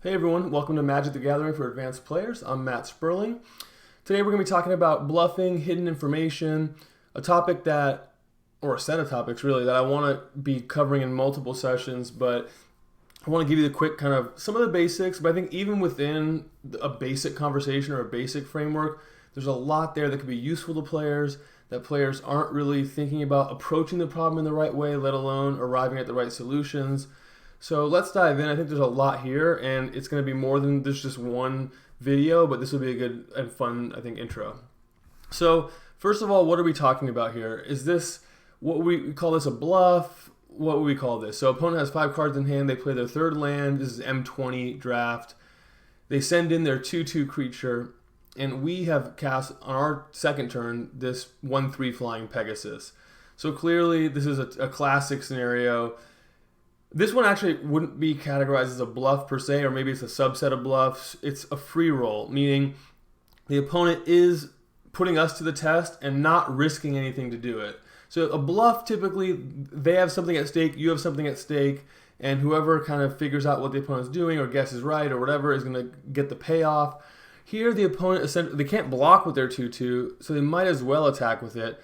Hey everyone, welcome to Magic the Gathering for Advanced Players. I'm Matt Sperling. Today we're going to be talking about bluffing, hidden information, a topic that, or a set of topics really, that I want to be covering in multiple sessions, but I want to give you the quick kind of some of the basics, but I think even within a basic conversation or a basic framework, there's a lot there that could be useful to players, that players aren't really thinking about approaching the problem in the right way, let alone arriving at the right solutions. So let's dive in. I think there's a lot here, and it's going to be more than just one video, but this will be a good and fun, I think, intro. So first of all, what are we talking about here? Is this, what we call this a bluff? What would we call this? So opponent has 5 cards in hand. They play their third land. This is M20 draft. They send in their 2/2 creature, and we have cast on our second turn this 1/3 flying Pegasus. So clearly this is a classic scenario. This one actually wouldn't be categorized as a bluff per se, or maybe it's a subset of bluffs. It's a free roll, meaning the opponent is putting us to the test and not risking anything to do it. So a bluff, typically, they have something at stake, you have something at stake, and whoever kind of figures out what the opponent's doing or guesses right or whatever is going to get the payoff. Here, the opponent, essentially, they can't block with their 2/2, so they might as well attack with it.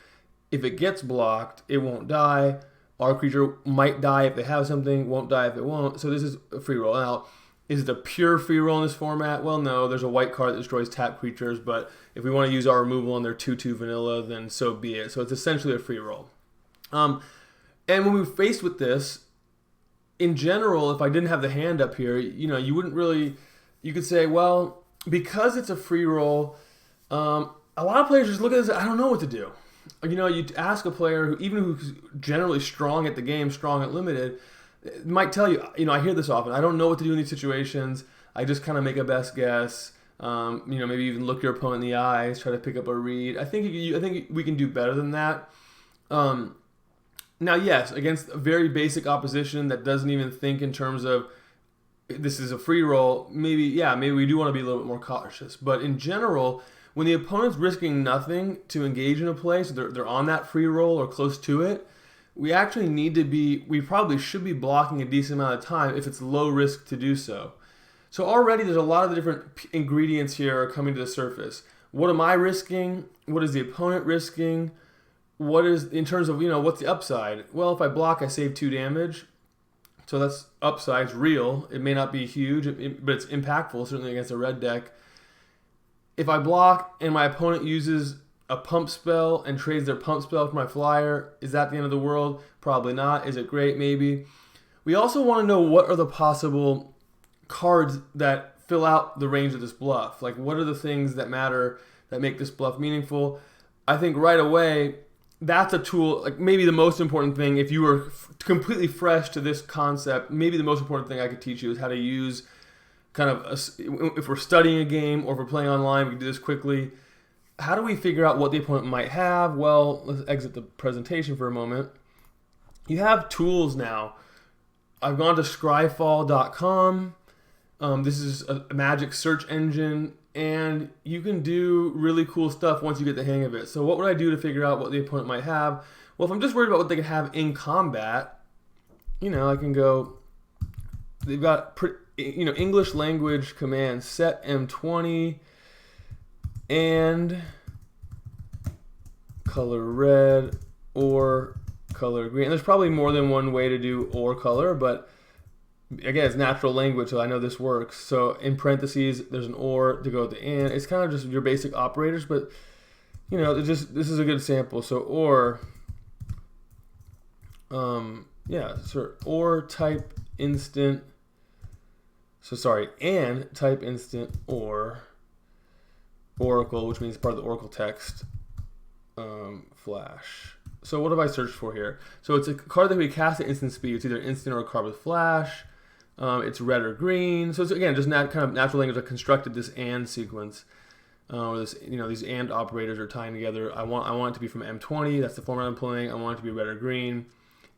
If it gets blocked, it won't die. Our creature might die if they have something, won't die if it won't. So this is a free roll. Now, is it a pure free roll in this format? Well, no. There's a white card that destroys tap creatures, but if we want to use our removal on their 2/2 vanilla, then so be it. So it's essentially a free roll. And when we're faced with this, in general, if I didn't have the hand up here, you wouldn't really, you could say, well, because it's a free roll, a lot of players just look at this, I don't know what to do. You ask a player who's generally strong at the game, strong at limited, might tell you, I hear this often, I don't know what to do in these situations. I just kind of make a best guess. Maybe even look your opponent in the eyes, try to pick up a read. I think we can do better than that. Now, yes, against a very basic opposition that doesn't even think in terms of this is a free roll, maybe we do want to be a little bit more cautious. But in general, when the opponent's risking nothing to engage in a play, so they're on that free roll or close to it, we probably should be blocking a decent amount of time if it's low risk to do so. So already there's a lot of the different ingredients here are coming to the surface. What am I risking? What is the opponent risking? What is, in terms of, what's the upside? Well, if I block, I save 2 damage. So that's upside, it's real. It may not be huge, but it's impactful, certainly against a red deck. If I block and my opponent uses a pump spell and trades their pump spell for my flyer, is that the end of the world? Probably not. Is it great? Maybe. We also want to know what are the possible cards that fill out the range of this bluff. Like, what are the things that matter that make this bluff meaningful? I think right away, that's a tool, like maybe the most important thing, if you were completely fresh to this concept, maybe the most important thing I could teach you is how to use kind of, if we're studying a game or if we're playing online, we can do this quickly. How do we figure out what the opponent might have? Well, let's exit the presentation for a moment. You have tools now. I've gone to Scryfall.com. This is a Magic search engine, and you can do really cool stuff once you get the hang of it. So what would I do to figure out what the opponent might have? Well, if I'm just worried about what they can have in combat, I can go, they've got English language commands, set M20 and color red or color green. And there's probably more than one way to do or color, but again, it's natural language, so I know this works. So in parentheses, there's an or to go with the and. It's kind of just your basic operators, but this is a good sample. So or, or type instant. So sorry, and type instant or oracle, which means part of the oracle text, flash. So what have I searched for here? So it's a card that we cast at instant speed. It's either instant or a card with flash. It's red or green. So it's, again, just kind of natural language that constructed this and sequence. These and operators are tying together. I want it to be from M20. That's the format I'm playing. I want it to be red or green.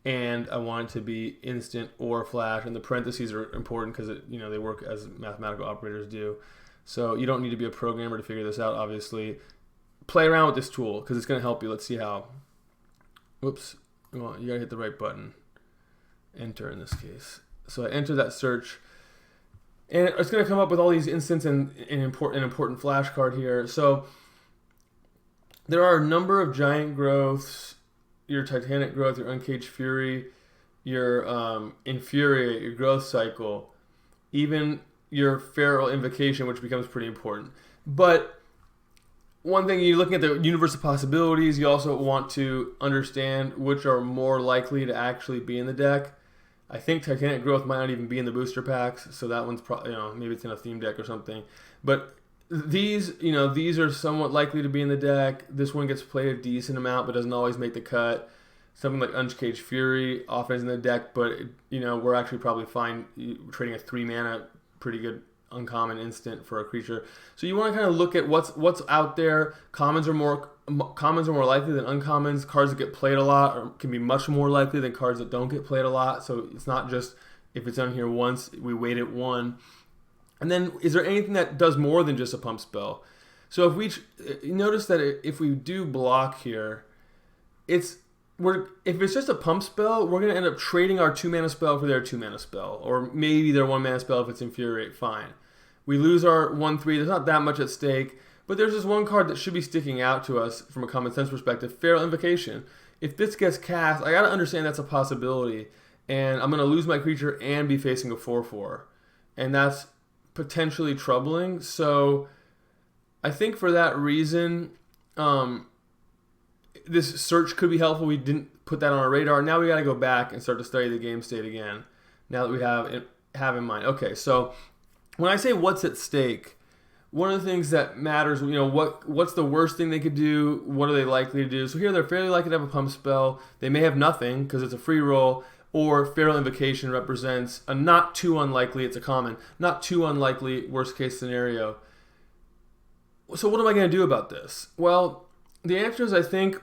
And I want it to be instant or flash. And the parentheses are important because they work as mathematical operators do. So you don't need to be a programmer to figure this out, obviously. Play around with this tool because it's going to help you. Let's see how. Whoops. Well, you got to hit the right button. Enter in this case. So I enter that search. And it's going to come up with all these instants and an important flash card here. So there are a number of giant growths, your Titanic growth, your Uncaged Fury, your Infuriate, your growth cycle, even your Feral Invocation, which becomes pretty important. But one thing, you're looking at the universe of possibilities, you also want to understand which are more likely to actually be in the deck. I think Titanic Growth might not even be in the booster packs, so that one's probably, maybe it's in a theme deck or something. But these are somewhat likely to be in the deck. This one gets played a decent amount, but doesn't always make the cut. Something like Uncaged Fury often is in the deck, but we're actually probably fine trading a 3 mana, pretty good uncommon instant for a creature. So you want to kind of look at what's out there. Commons are more likely than uncommons. Cards that get played a lot can be much more likely than cards that don't get played a lot. So it's not just if it's on here once, we wait at 1. And then is there anything that does more than just a pump spell? So if notice that if we do block here, if it's just a pump spell, we're going to end up trading our 2 mana spell for their 2 mana spell, or maybe their 1 mana spell if it's Infuriate. Fine. We lose our 1/3. There's not that much at stake, but there's this one card that should be sticking out to us from a common sense perspective: Feral Invocation. If this gets cast, I got to understand that's a possibility, and I'm going to lose my creature and be facing a 4/4, and that's potentially troubling. So I think for that reason, this search could be helpful. We didn't put that on our radar. Now we got to go back and start to study the game state again, now that we have in mind. Okay, so when I say what's at stake, one of the things that matters, what's the worst thing they could do? What are they likely to do? So here they're fairly likely to have a pump spell. They may have nothing because it's a free roll, or Feral Invocation represents a not too unlikely, it's a common, not too unlikely worst case scenario. So what am I going to do about this? Well, the answer is I think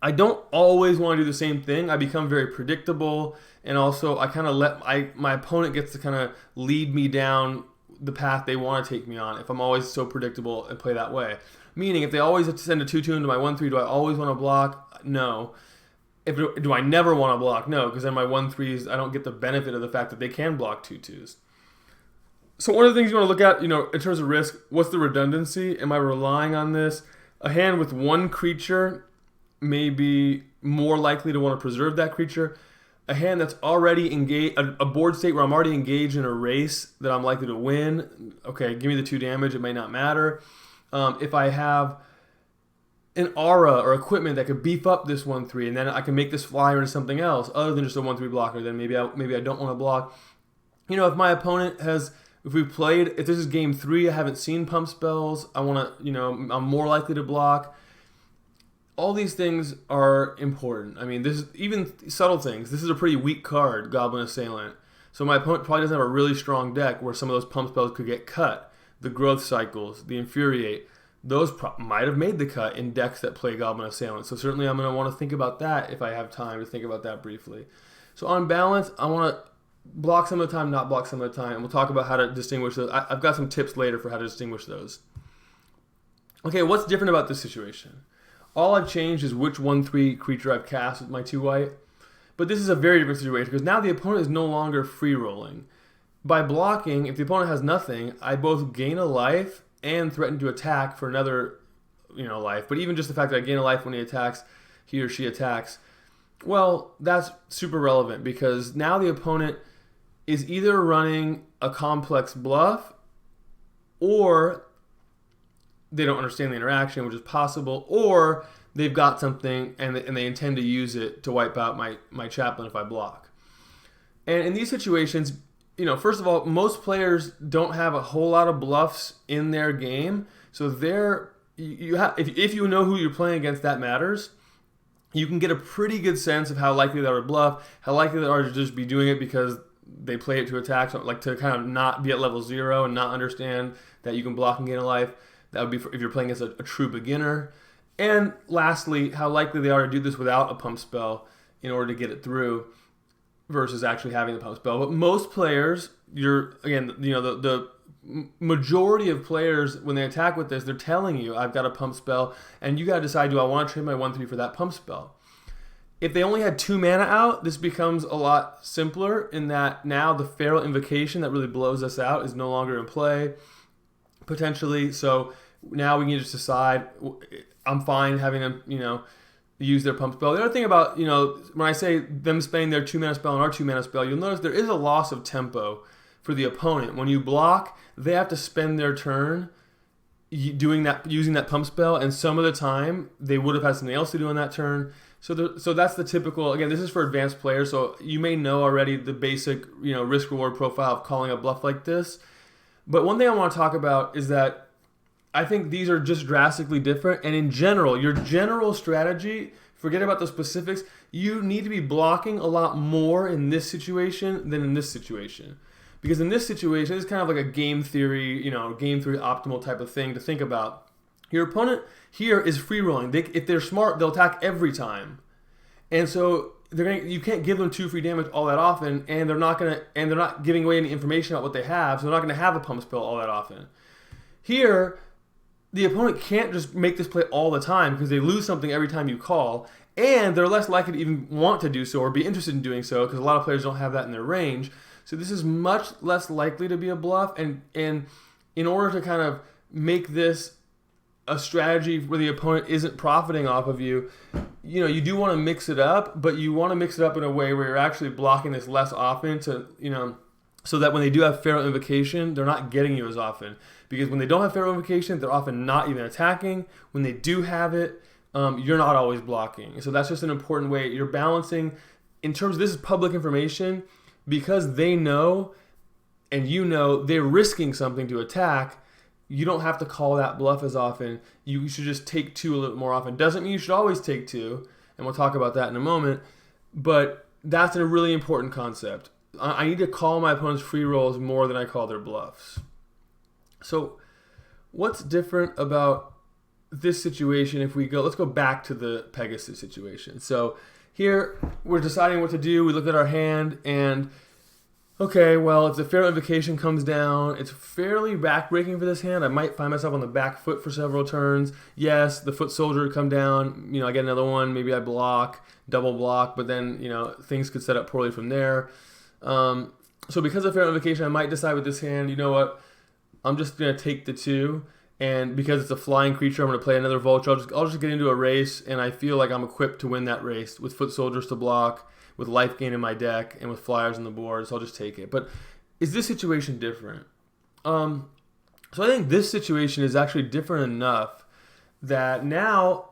I don't always want to do the same thing. I become very predictable, and also I kind of let my opponent gets to kind of lead me down the path they want to take me on if I'm always so predictable and play that way. Meaning, if they always send a 2/2 into my 1/3, do I always want to block? No. Do I never want to block? No, because then my 1/3s, I don't get the benefit of the fact that they can block 2/2s. So one of the things you want to look at, in terms of risk, what's the redundancy? Am I relying on this? A hand with one creature may be more likely to want to preserve that creature. A hand that's already engaged, a board state where I'm already engaged in a race that I'm likely to win. Okay, give me the 2 damage, it may not matter. If I have an aura or equipment that could beef up this 1/3, and then I can make this flyer into something else other than just a 1/3 blocker, then maybe I don't want to block. If my opponent if this is game 3, I haven't seen pump spells, I'm more likely to block. All these things are important. I mean, this is even subtle things. This is a pretty weak card, Goblin Assailant. So my opponent probably doesn't have a really strong deck where some of those pump spells could get cut. The growth cycles, the Infuriate, those might have made the cut in decks that play Goblin Assailant. So certainly I'm going to want to think about that if I have time to think about that briefly. So on balance, I want to block some of the time, not block some of the time. And we'll talk about how to distinguish those. I've got some tips later for how to distinguish those. Okay, what's different about this situation? All I've changed is which 1/3 creature I've cast with my 2 white. But this is a very different situation because now the opponent is no longer free rolling. By blocking, if the opponent has nothing, I both gain a life and threaten to attack for another life. But even just the fact that I gain a life when he or she attacks, well, that's super relevant because now the opponent is either running a complex bluff or they don't understand the interaction, which is possible, or they've got something and they intend to use it to wipe out my chaplain if I block. And in these situations, first of all, most players don't have a whole lot of bluffs in their game, so if you know who you're playing against, that matters. You can get a pretty good sense of how likely they are to bluff, how likely they are to just be doing it because they play it to attack, so like to kind of not be at level 0 and not understand that you can block and gain a life. That would be if you're playing as a true beginner. And lastly, how likely they are to do this without a pump spell in order to get it through versus actually having the pump spell. But most players, the majority of players, when they attack with this, they're telling you, I've got a pump spell, and you got to decide, do I want to trade my 1/3 for that pump spell? If they only had 2 mana out, this becomes a lot simpler in that now the Feral Invocation that really blows us out is no longer in play, potentially. So now we can just decide, I'm fine having them, use their pump spell. The other thing about, when I say them spending their 2 mana spell and our 2 mana spell, you'll notice there is a loss of tempo for the opponent. When you block, they have to spend their turn using that pump spell, and some of the time they would have had something else to do on that turn. So that's the typical. Again, this is for advanced players, so you may know already the basic risk reward profile of calling a bluff like this. But one thing I want to talk about is that I think these are just drastically different. And in general, your general strategy, forget about the specifics, you need to be blocking a lot more in this situation than in this situation. Because in this situation, it's kind of like a game theory optimal type of thing to think about. Your opponent here is free rolling. If they're smart, they'll attack every time. And so you can't give them 2 free damage all that often, and they're not giving away any information about what they have, so they're not going to have a pump spell all that often. Here, the opponent can't just make this play all the time because they lose something every time you call, and they're less likely to even want to do so or be interested in doing so because a lot of players don't have that in their range. So this is much less likely to be a bluff, and in order to kind of make this a strategy where the opponent isn't profiting off of you, you do want to mix it up, but you want to mix it up in a way where you're actually blocking this less often to, so that when they do have Feral Invocation, they're not getting you as often. Because when they don't have Feral Invocation, they're often not even attacking. When they do have it, you're not always blocking. So that's just an important way. You're balancing, in terms of this is public information, because they know and they're risking something to attack. You don't have to call that bluff as often. You should just take 2 a little more often. Doesn't mean you should always take 2, and we'll talk about that in a moment, but that's a really important concept. I need to call my opponent's free rolls more than I call their bluffs. So what's different about this situation if let's go back to the Pegasus situation. So here we're deciding what to do. We look at our hand and okay, well, if the Feral Invocation comes down, it's fairly backbreaking for this hand. I might find myself on the back foot for several turns. Yes, the Foot Soldier would come down. I get another one. Maybe I double block, but then, things could set up poorly from there. So because of Feral Invocation, I might decide with this hand, you know what, I'm just going to take the 2. And because it's a flying creature, I'm going to play another Vulture. I'll just get into a race, and I feel like I'm equipped to win that race with Foot Soldiers to block, with life gain in my deck, and with flyers on the board, so I'll just take it. But is this situation different? So I think this situation is actually different enough that now,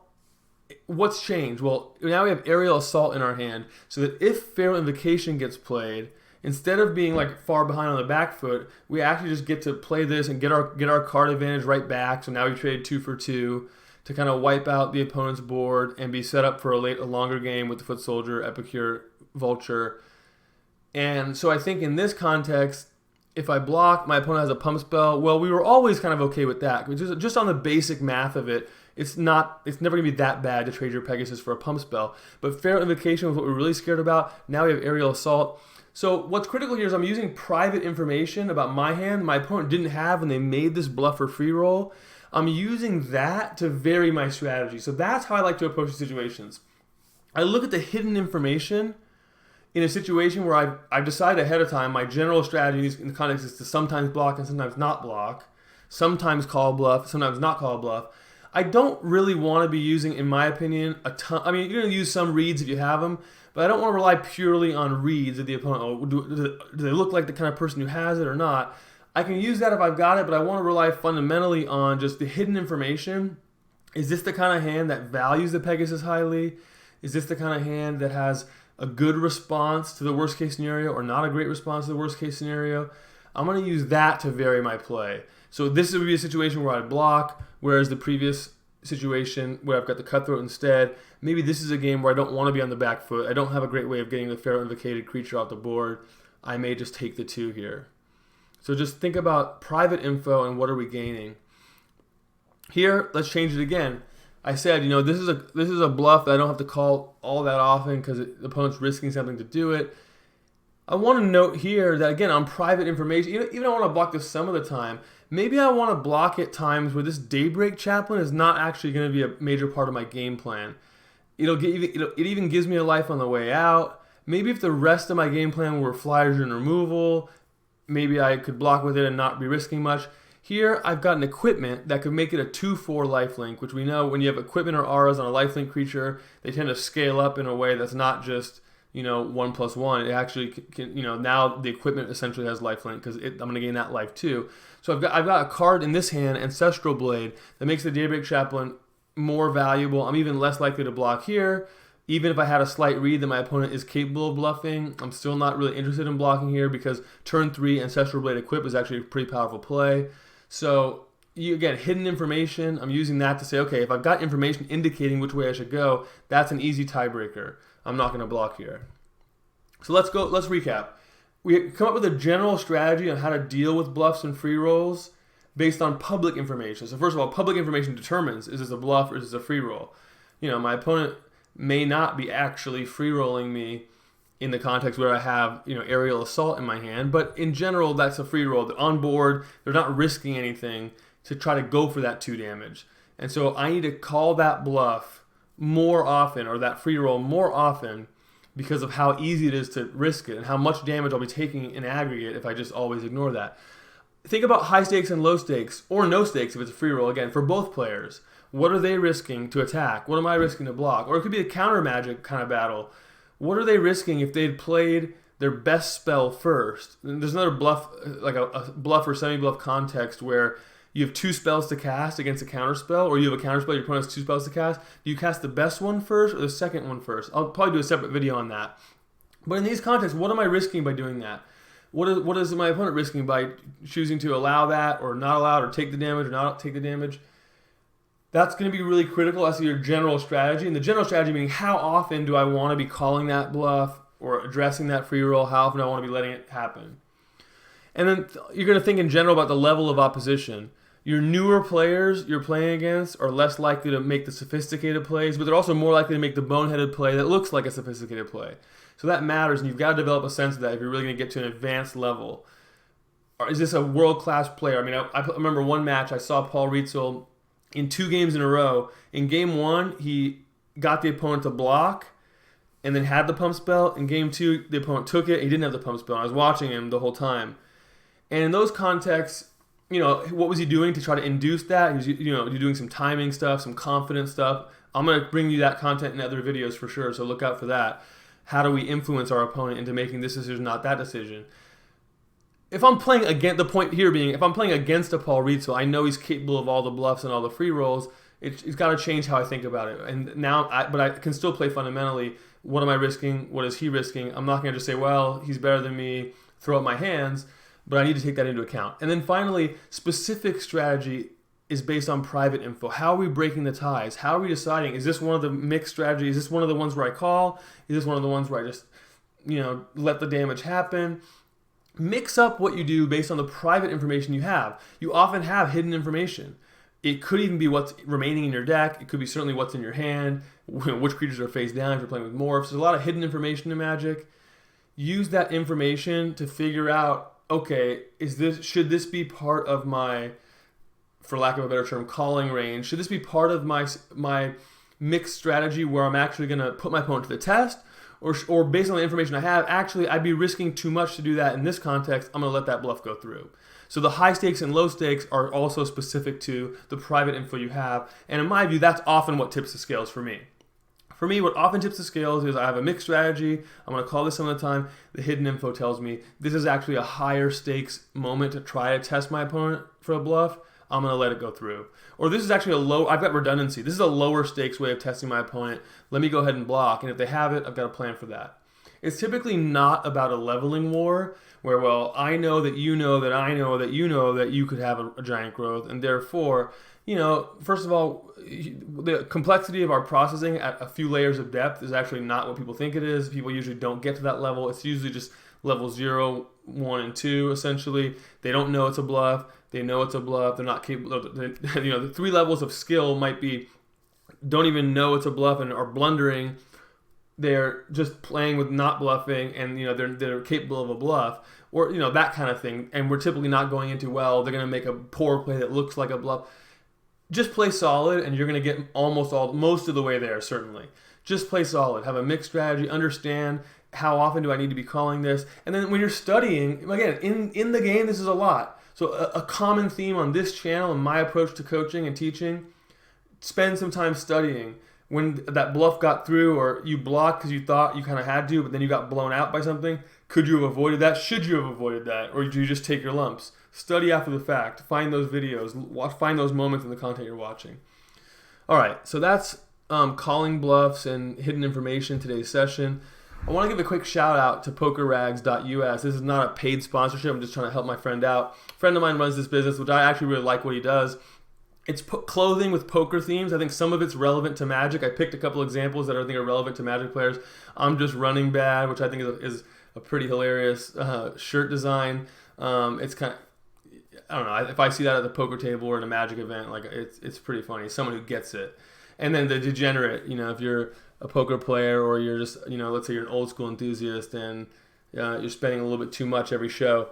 what's changed? Well, now we have Aerial Assault in our hand, so that if Feral Invocation gets played, instead of being like far behind on the back foot, we actually just get to play this and get our card advantage right back. So now we trade 2 for 2 to kind of wipe out the opponent's board and be set up for a longer game with the Foot Soldier, Epicure, Vulture. And so I think in this context, if I block, my opponent has a pump spell. Well, we were always kind of okay with that. Just on the basic math of it, it's never going to be that bad to trade your Pegasus for a pump spell. But Feral Invocation was what we're really scared about. Now we have Aerial Assault. So what's critical here is I'm using private information about my hand my opponent didn't have when they made this bluff or free roll. I'm using that to vary my strategy. So that's how I like to approach the situations. I look at the hidden information in a situation where I've decided ahead of time my general strategy in the context is to sometimes block and sometimes not block, sometimes call bluff, sometimes not call bluff. I don't really want to be using, in my opinion, a ton. I mean, you're going to use some reads if you have them, but I don't want to rely purely on reads of the opponent. Oh, do they look like the kind of person who has it or not? I can use that if I've got it, but I want to rely fundamentally on just the hidden information. Is this the kind of hand that values the Pegasus highly? Is this the kind of hand that has a good response to the worst case scenario or not a great response to the worst case scenario? I'm going to use that to vary my play. So this would be a situation where I block, whereas the previous situation where I've got the Cutthroat instead, maybe this is a game where I don't want to be on the back foot. I don't have a great way of getting the Feral Invocated creature off the board. I may just take the 2 here. So just think about private info and what are we gaining. Here, let's change it again. I said, this is a bluff that I don't have to call all that often because the opponent's risking something to do it. I want to note here that, again, on private information, even I want to block this some of the time. Maybe I want to block at times where this Daybreak Chaplain is not actually going to be a major part of my game plan. it even gives me a life on the way out. Maybe if the rest of my game plan were flyers and removal, maybe I could block with it and not be risking much. Here, I've got an equipment that could make it a 2/4 lifelink, which we know when you have equipment or auras on a lifelink creature, they tend to scale up in a way that's not just 1+1. It actually can, now the equipment essentially has lifelink because I'm going to gain that life too. So I've got a card in this hand, Ancestral Blade, that makes the Daybreak Chaplain more valuable. I'm even less likely to block here. Even if I had a slight read that my opponent is capable of bluffing, I'm still not really interested in blocking here because turn 3 Ancestral Blade equip is actually a pretty powerful play. So again, hidden information, I'm using that to say, okay, if I've got information indicating which way I should go, that's an easy tiebreaker. I'm not going to block here. So let's recap. We come up with a general strategy on how to deal with bluffs and free rolls based on public information. So first of all, public information determines, is this a bluff or is this a free roll? My opponent may not be actually free rolling me in the context where I have aerial assault in my hand, but in general that's a free roll. They're on board, they're not risking anything to try to go for that 2 damage. And so I need to call that bluff more often, or that free roll more often, because of how easy it is to risk it and how much damage I'll be taking in aggregate if I just always ignore that. Think about high stakes and low stakes, or no stakes if it's a free roll, again, for both players. What are they risking to attack? What am I risking to block? Or it could be a counter magic kind of battle. What are they risking if they'd played their best spell first? And there's another bluff, like a bluff or semi-bluff context where you have 2 spells to cast against a counter spell, or you have a counter spell, your opponent has 2 spells to cast. Do you cast the best one first or the second one first? I'll probably do a separate video on that. But in these contexts, what am I risking by doing that? What is my opponent risking by choosing to allow that or not allow it, or take the damage or not take the damage? That's going to be really critical as to your general strategy. And the general strategy meaning how often do I want to be calling that bluff or addressing that free roll? How often do I want to be letting it happen? And then you're going to think in general about the level of opposition. Your newer players you're playing against are less likely to make the sophisticated plays, but they're also more likely to make the boneheaded play that looks like a sophisticated play. So that matters, and you've got to develop a sense of that if you're really going to get to an advanced level. Or is this a world-class player? I mean, I remember one match I saw Paul Rietzel in 2 games in a row. In game 1, he got the opponent to block and then had the pump spell. In game 2, the opponent took it. He didn't have the pump spell. I was watching him the whole time. And in those contexts, what was he doing to try to induce that? He was, doing some timing stuff, some confidence stuff. I'm going to bring you that content in other videos for sure, so look out for that. How do we influence our opponent into making this decision, not that decision? If I'm playing against, the point here being, if I'm playing against a Paul Rietzel, I know he's capable of all the bluffs and all the free rolls. It's got to change how I think about it. And now, but I can still play fundamentally. What am I risking? What is he risking? I'm not going to just say, well, he's better than me, throw up my hands, but I need to take that into account. And then finally, specific strategy is based on private info. How are we breaking the ties? How are we deciding? Is this one of the mixed strategies? Is this one of the ones where I call? Is this one of the ones where I just, let the damage happen? Mix up what you do based on the private information you have. You often have hidden information. It could even be what's remaining in your deck. It could be certainly what's in your hand, which creatures are face down if you're playing with morphs. There's a lot of hidden information in Magic. Use that information to figure out, okay, should this be part of my, for lack of a better term, calling range? Should this be part of my mixed strategy where I'm actually going to put my opponent to the test? Or based on the information I have, actually I'd be risking too much to do that in this context. I'm going to let that bluff go through. So the high stakes and low stakes are also specific to the private info you have. And in my view, that's often what tips the scales for me. For me, what often tips the scales is I have a mixed strategy. I'm going to call this some of the time. The hidden info tells me this is actually a higher stakes moment to try to test my opponent for a bluff. I'm going to let it go through. Or this is actually I've got redundancy. This is a lower stakes way of testing my opponent. Let me go ahead and block. And if they have it, I've got a plan for that. It's typically not about a leveling war where, well, I know that you know that I know that you know that you could have a giant growth. And therefore, first of all, the complexity of our processing at a few layers of depth is actually not what people think it is. People usually don't get to that level. It's usually just level 0, 1, and 2, essentially. They don't know it's a bluff. They know it's a bluff. They're not capable. The 3 levels of skill might be don't even know it's a bluff and are blundering. They're just playing with not bluffing, and they're capable of a bluff, or that kind of thing. And we're typically not going into, well, they're going to make a poor play that looks like a bluff. Just play solid, and you're going to get most of the way there. Certainly, Just play solid. Have a mixed strategy. Understand how often do I need to be calling this. And then when you're studying, again, in the game, this is a lot. So a common theme on this channel and my approach to coaching and teaching, spend some time studying. When that bluff got through or you blocked because you thought you kind of had to, but then you got blown out by something, could you have avoided that? Should you have avoided that? Or did you just take your lumps? Study after the fact. Find those videos. Find those moments in the content you're watching. All right, so that's calling bluffs and hidden information today's session. I want to give a quick shout out to pokerrags.us. This is not a paid sponsorship. I'm just trying to help my friend out. A friend of mine runs this business, which I actually really like what he does. It's clothing with poker themes. I think some of it's relevant to Magic. I picked a couple examples that I think are relevant to Magic players. I'm Just Running Bad, which I think is a pretty hilarious shirt design. It's kind of, I don't know, if I see that at the poker table or in a Magic event, like it's pretty funny. Someone who gets it. And then the degenerate, if you're a poker player or you're just, let's say you're an old school enthusiast and you're spending a little bit too much every show,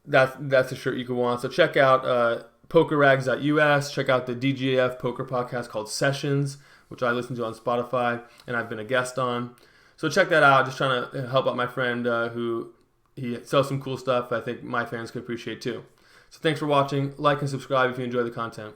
that's a shirt you could want. So check out pokerrags.us. Check out the DGAF poker podcast called Sessions, which I listen to on Spotify and I've been a guest on. So check that out. Just trying to help out my friend who he sells some cool stuff I think my fans could appreciate too. So thanks for watching. Like and subscribe if you enjoy the content.